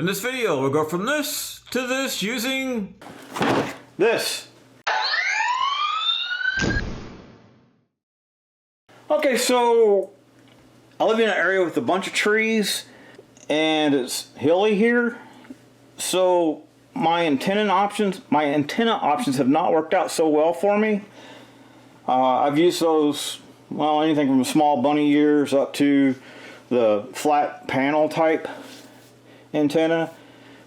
In this video, we'll go from this to this using this. Okay, so I live in an area with a bunch of trees and it's hilly here. So my antenna options have not worked out so well for me. I've used those, well, anything from small bunny ears up to the flat panel type antenna.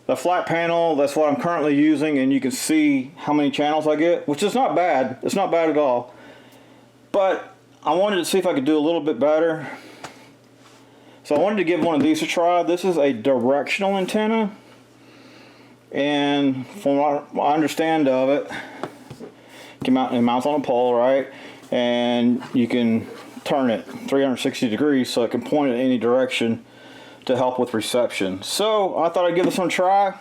The flat panel, that's what I'm currently using, and you can see how many channels I get, which is not bad. It's not bad at all. But I wanted to see if I could do a little bit better. So I wanted to give one of these a try. This is a directional antenna. And from what I understand of it, it mounts on a pole, right? And you can turn it 360 degrees so it can point in any direction to help with reception. So I thought I'd give this one a try,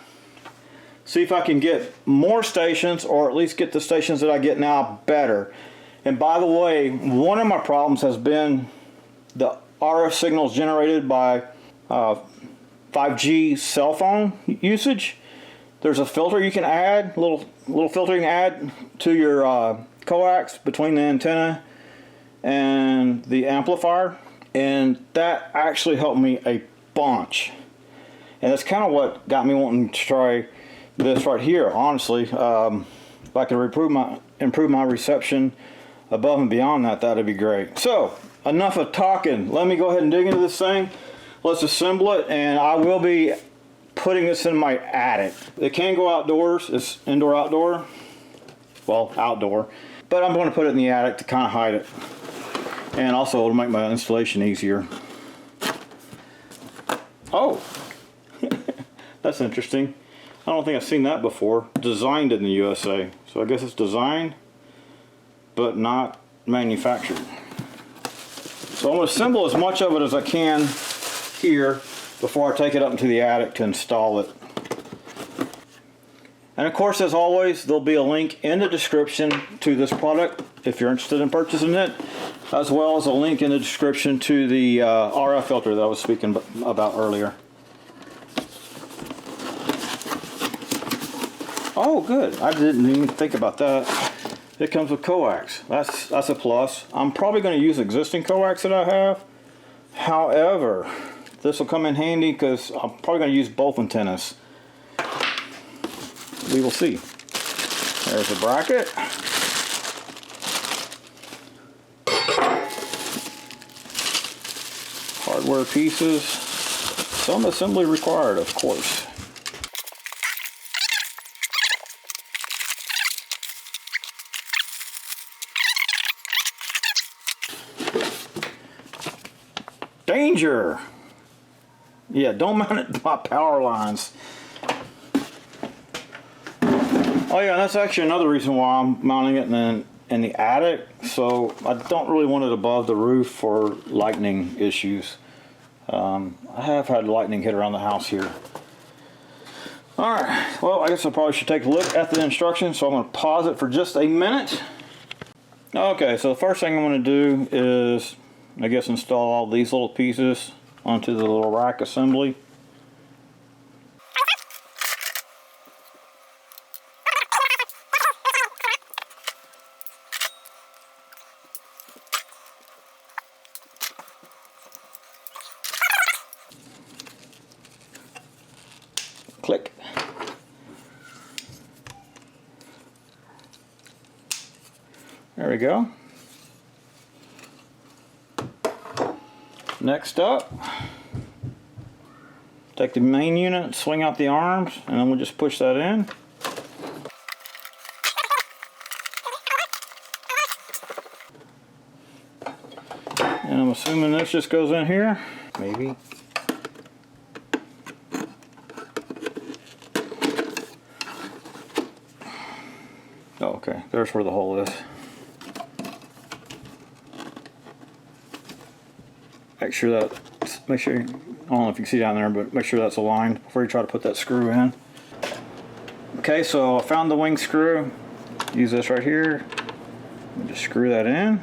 see if I can get more stations, or at least get the stations that I get now better. And by the way, one of my problems has been the RF signals generated by 5G cell phone usage. There's a filter you can add, little filter you can add to your coax between the antenna and the amplifier, and that actually helped me a bunch. And that's kind of what got me wanting to try this right here, honestly. If I could improve my reception above and beyond that, that'd be great. So enough of talking, let me go ahead and dig into this thing. Let's assemble it, and I will be putting this in my attic. It can go outdoors. It's indoor outdoor, well, outdoor, but I'm going to put it in the attic to kind of hide it, and also it'll make my installation easier. Oh, that's interesting. I don't think I've seen that before. Designed in the USA. So I guess it's designed, but not manufactured. So I'm going to assemble as much of it as I can here before I take it up into the attic to install it. And of course, as always, there'll be a link in the description to this product if you're interested in purchasing it, as well as a link in the description to the RF filter that I was speaking about earlier. Oh, good. I didn't even think about that. It comes with coax. That's a plus. I'm probably going to use existing coax that I have. However, this will come in handy because I'm probably going to use both antennas. We will see. There's a bracket. Hardware pieces. Some assembly required, of course. Danger! Yeah, don't mount it to my power lines. Oh yeah, that's actually another reason why I'm mounting it in the attic. So I don't really want it above the roof for lightning issues. I have had lightning hit around the house here. Alright, well, I guess I probably should take a look at the instructions, so I'm going to pause it for just a minute. Okay, so the first thing I'm going to do is, I guess, install all these little pieces onto the little rack assembly. Click. There we go. Next up, take the main unit, swing out the arms, and then we'll just push that in. And I'm assuming this just goes in here, maybe. Oh, okay, there's where the hole is. Make sure, I don't know if you can see down there, but make sure that's aligned before you try to put that screw in. Okay, so I found the wing screw. Use this right here. Just screw that in.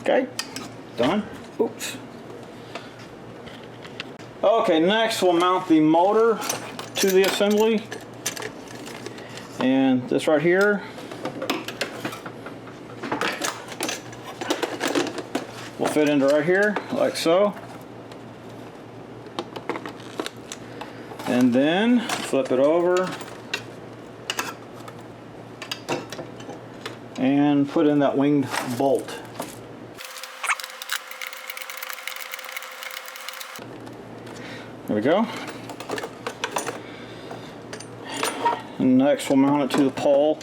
Okay, done. Oops. Okay, next we'll mount the motor to the assembly. And this right here will fit into right here, like so. And then flip it over and put in that winged bolt. There we go. And next we'll mount it to the pole.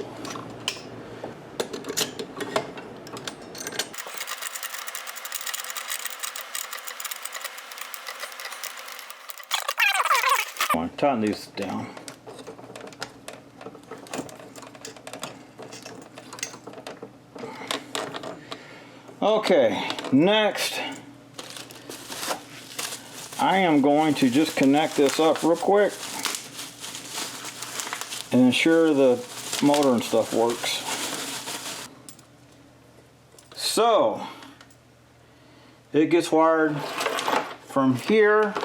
Tighten these down. Okay, next I am going to just connect this up real quick and ensure the motor and stuff works. So it gets wired from here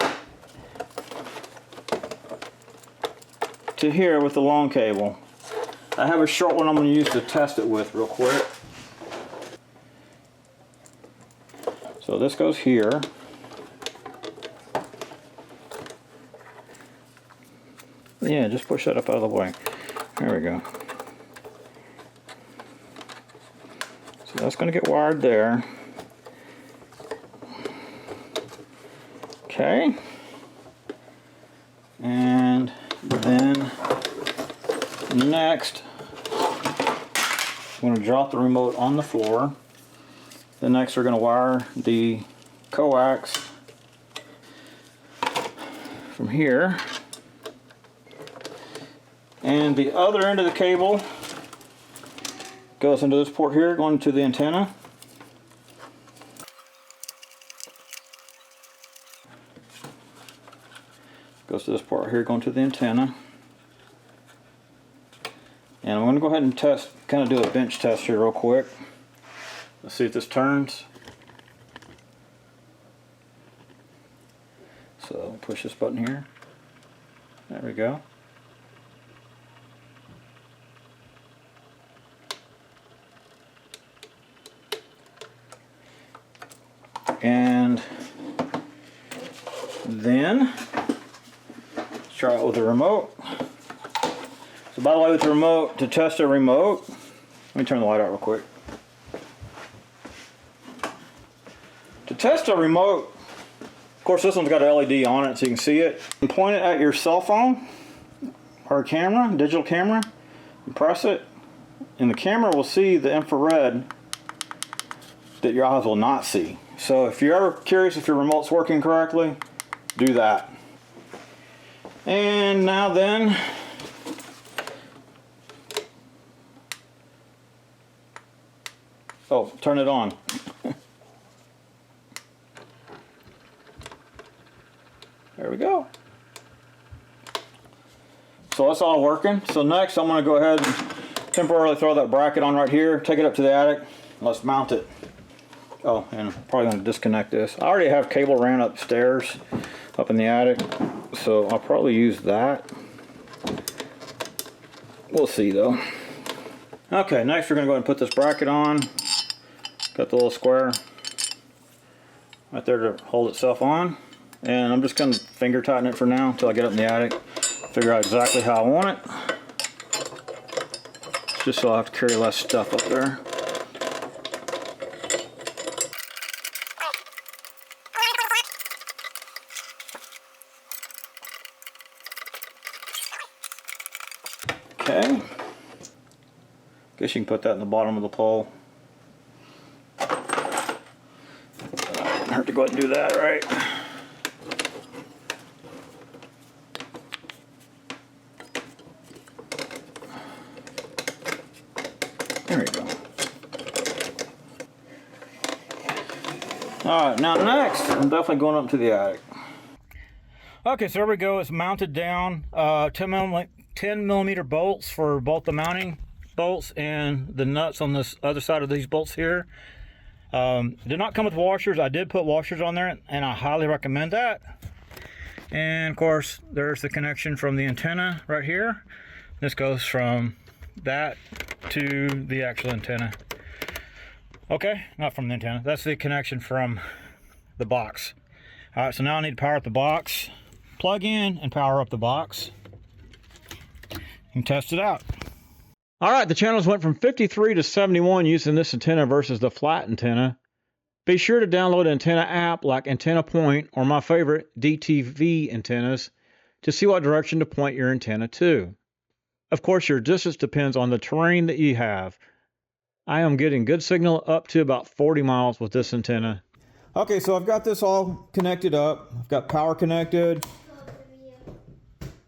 to here with the long cable. I have a short one I'm going to use to test it with real quick. So this goes here. Yeah, just push that up out of the way. There we go. So that's going to get wired there. Okay. And then next, I'm going to drop the remote on the floor. Then next we're going to wire the coax from here. And the other end of the cable goes into this port here, going to the antenna. Goes to this port here, going to the antenna. And I'm going to go ahead and test, kind of do a bench test here real quick. Let's see if this turns. So push this button here. There we go. And then let's try it with the remote. So by the way, with the remote, to test a remote, let me turn the light out real quick. To test a remote, of course this one's got an LED on it so you can see it. You point it at your cell phone or a camera, digital camera, and press it, and the camera will see the infrared that your eyes will not see. So if you're ever curious if your remote's working correctly, do that. And now then, oh, turn it on. There we go. So that's all working. So next I'm going to go ahead and temporarily throw that bracket on right here, take it up to the attic, let's mount it. Oh, and I'm probably going to disconnect this. I already have cable ran upstairs, up in the attic, so I'll probably use that. We'll see though. Okay, next we're going to go ahead and put this bracket on. Got the little square right there to hold itself on. And I'm just going to finger tighten it for now until I get up in the attic, figure out exactly how I want it. Just so I have to carry less stuff up there. Okay. Guess you can put that in the bottom of the pole. I have to go ahead and do that, right? There we go. Alright, now next, I'm definitely going up to the attic. Okay, so there we go. It's mounted down. 10 millimeter bolts for both the mounting bolts and the nuts on this other side of these bolts here. It did not come with washers. I did put washers on there, and I highly recommend that. And of course, there's the connection from the antenna right here. This goes from that to the actual antenna. Okay, not from the antenna. That's the connection from the box. All right, so now I need to power up the box. Plug in and power up the box and test it out. All right, the channels went from 53 to 71 using this antenna versus the flat antenna. Be sure to download an antenna app like Antenna Point or my favorite, DTV antennas, to see what direction to point your antenna to. Of course, your distance depends on the terrain that you have. I am getting good signal up to about 40 miles with this antenna. Okay, so I've got this all connected up. I've got power connected.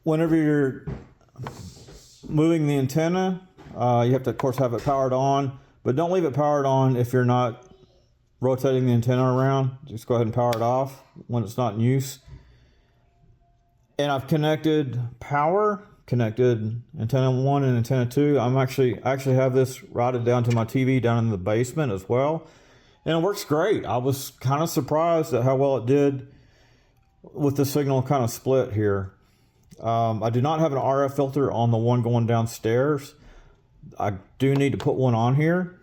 Whenever you're moving the antenna, you have to, of course, have it powered on, but don't leave it powered on if you're not rotating the antenna around. Just go ahead and power it off when it's not in use. And I've connected connected antenna 1 and antenna 2. I actually have this routed down to my TV down in the basement as well. And it works great. I was kind of surprised at how well it did with the signal kind of split here. I do not have an RF filter on the one going downstairs. I do need to put one on here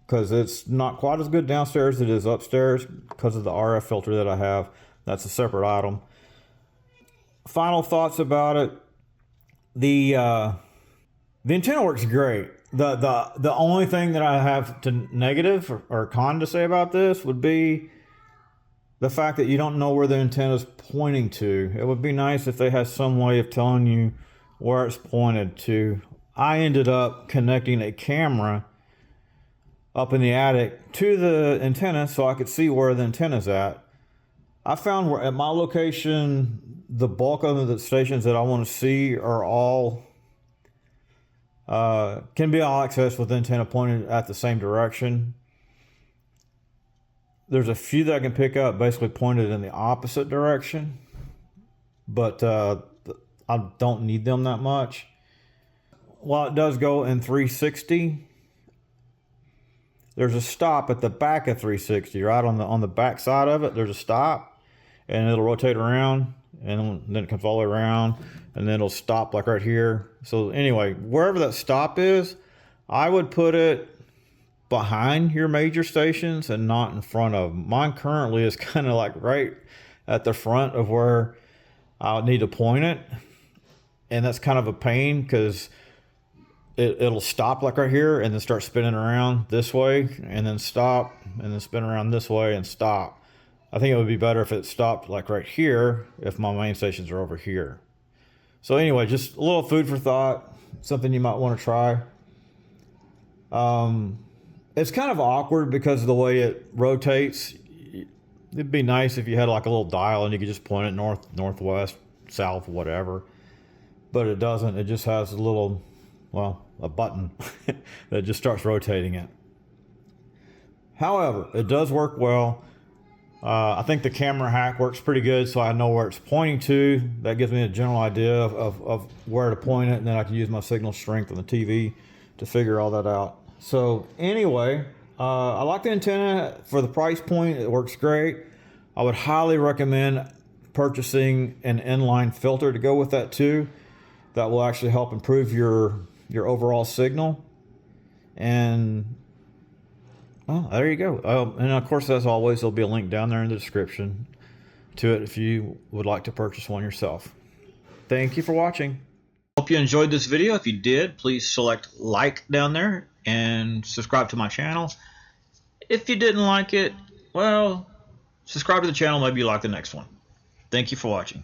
because it's not quite as good downstairs as it is upstairs because of the RF filter that I have. That's a separate item. Final thoughts about it. The antenna works great. The only thing that I have to negative or con to say about this would be the fact that you don't know where the antenna is pointing to. It would be nice if they had some way of telling you where it's pointed to. I ended up connecting a camera up in the attic to the antenna so I could see where the antenna's at. I found where at my location, the bulk of the stations that I want to see are all can be all accessed with the antenna pointed at the same direction. There's a few that I can pick up basically pointed in the opposite direction, but I don't need them that much. While it does go in 360, there's a stop at the back of 360, right on the back side of it. There's a stop, and it'll rotate around, and then it comes all the way around, and then it'll stop like right here. So anyway, wherever that stop is, I would put it behind your major stations and not in front of them. Mine currently is kind of like right at the front of where I'll need to point it, and that's kind of a pain because it'll stop like right here and then start spinning around this way and then stop and then spin around this way and stop. I think it would be better if it stopped like right here if my main stations are over here. So anyway, just a little food for thought, something you might want to try. It's kind of awkward because of the way it rotates. It'd be nice if you had like a little dial and you could just point it north, northwest, south, whatever. But it doesn't. It just has a little, well, a button that just starts rotating it. However, it does work well. I think the camera hack works pretty good, so I know where it's pointing to. That gives me a general idea of where to point it, and then I can use my signal strength on the TV to figure all that out. So anyway, I like the antenna for the price point. It works great. I would highly recommend purchasing an inline filter to go with that too. That will actually help improve your overall signal. And well, there you go. And of course, as always, there'll be a link down there in the description to it if you would like to purchase one yourself. Thank you for watching. Hope you enjoyed this video. If you did, please select like down there and subscribe to my channel. If you didn't like it, well, subscribe to the channel. Maybe you like the next one. Thank you for watching.